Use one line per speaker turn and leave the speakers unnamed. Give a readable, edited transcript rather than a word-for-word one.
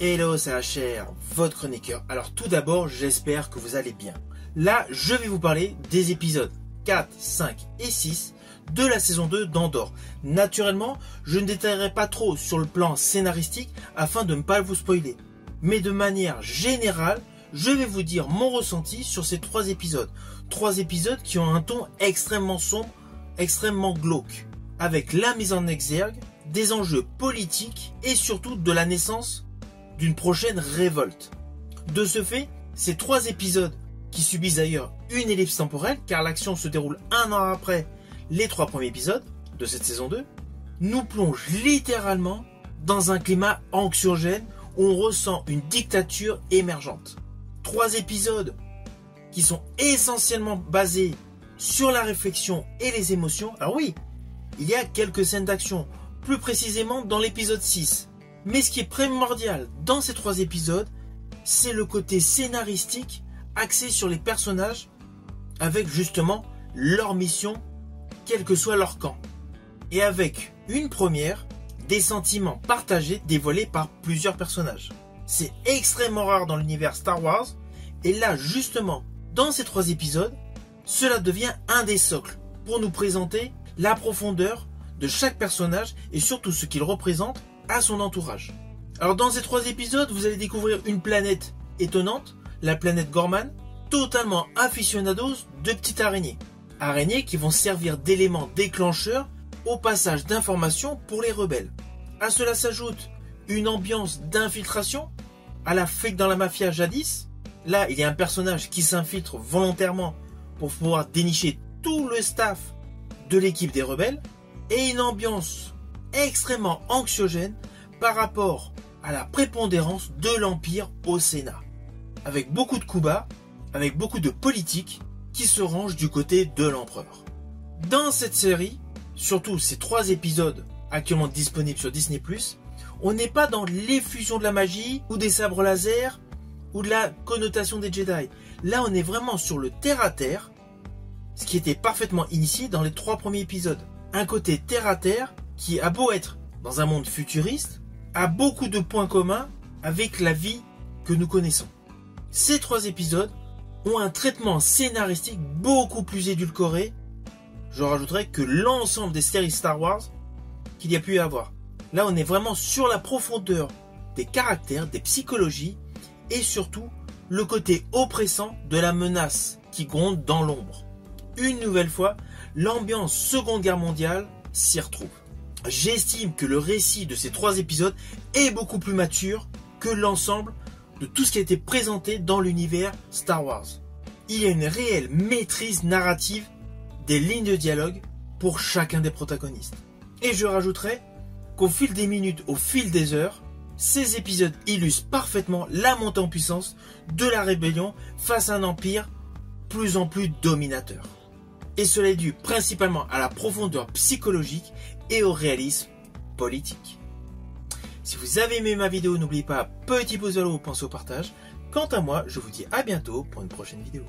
Hello, c'est HR, votre chroniqueur. Alors tout d'abord, j'espère que vous allez bien. Là, je vais vous parler des épisodes 4, 5 et 6 de la saison 2 d'Andor. Naturellement, je ne détaillerai pas trop sur le plan scénaristique afin de ne pas vous spoiler. Mais de manière générale, je vais vous dire mon ressenti sur ces 3 épisodes. 3 épisodes qui ont un ton extrêmement sombre, extrêmement glauque, avec la mise en exergue, des enjeux politiques et surtout de la naissance d'une prochaine révolte. De ce fait, ces 3 épisodes, qui subissent d'ailleurs une ellipse temporelle, car l'action se déroule un an après les 3 premiers épisodes de cette saison 2, nous plongent littéralement dans un climat anxiogène où on ressent une dictature émergente. 3 épisodes qui sont essentiellement basés sur la réflexion et les émotions. Alors oui, il y a quelques scènes d'action, plus précisément dans l'épisode 6. Mais ce qui est primordial dans ces 3 épisodes, c'est le côté scénaristique axé sur les personnages avec justement leur mission, quel que soit leur camp. Et avec une première, des sentiments partagés dévoilés par plusieurs personnages. C'est extrêmement rare dans l'univers Star Wars, et là justement, dans ces 3 épisodes, cela devient un des socles pour nous présenter la profondeur de chaque personnage et surtout ce qu'il représente à son entourage. Alors dans ces 3 épisodes, vous allez découvrir une planète étonnante, la planète Gorman, totalement aficionados de petites araignées. Araignées qui vont servir d'éléments déclencheurs au passage d'informations pour les rebelles. À cela s'ajoute une ambiance d'infiltration à la flic dans la mafia jadis. Là, il y a un personnage qui s'infiltre volontairement pour pouvoir dénicher tout le staff de l'équipe des rebelles. Et une ambiance extrêmement anxiogène par rapport à la prépondérance de l'Empire au Sénat. Avec beaucoup de coups bas, avec beaucoup de politique qui se rangent du côté de l'empereur. Dans cette série, surtout ces 3 épisodes actuellement disponibles sur Disney+, on n'est pas dans l'effusion de la magie ou des sabres laser ou de la connotation des Jedi. Là, on est vraiment sur le terre-à-terre, ce qui était parfaitement initié dans les 3 premiers épisodes. Un côté terre-à-terre qui a beau être dans un monde futuriste, a beaucoup de points communs avec la vie que nous connaissons. Ces 3 épisodes ont un traitement scénaristique beaucoup plus édulcoré, je rajouterais, que l'ensemble des séries Star Wars qu'il y a pu y avoir. Là, on est vraiment sur la profondeur des caractères, des psychologies et surtout le côté oppressant de la menace qui gronde dans l'ombre. Une nouvelle fois, l'ambiance Seconde Guerre mondiale s'y retrouve. J'estime que le récit de ces 3 épisodes est beaucoup plus mature que l'ensemble de tout ce qui a été présenté dans l'univers Star Wars. Il y a une réelle maîtrise narrative des lignes de dialogue pour chacun des protagonistes. Et je rajouterai qu'au fil des minutes, au fil des heures, ces épisodes illustrent parfaitement la montée en puissance de la rébellion face à un empire plus en plus dominateur. Et cela est dû principalement à la profondeur psychologique et au réalisme politique. Si vous avez aimé ma vidéo, n'oubliez pas, petit pouce vers le haut, pensez au partage. Quant à moi, je vous dis à bientôt pour une prochaine vidéo.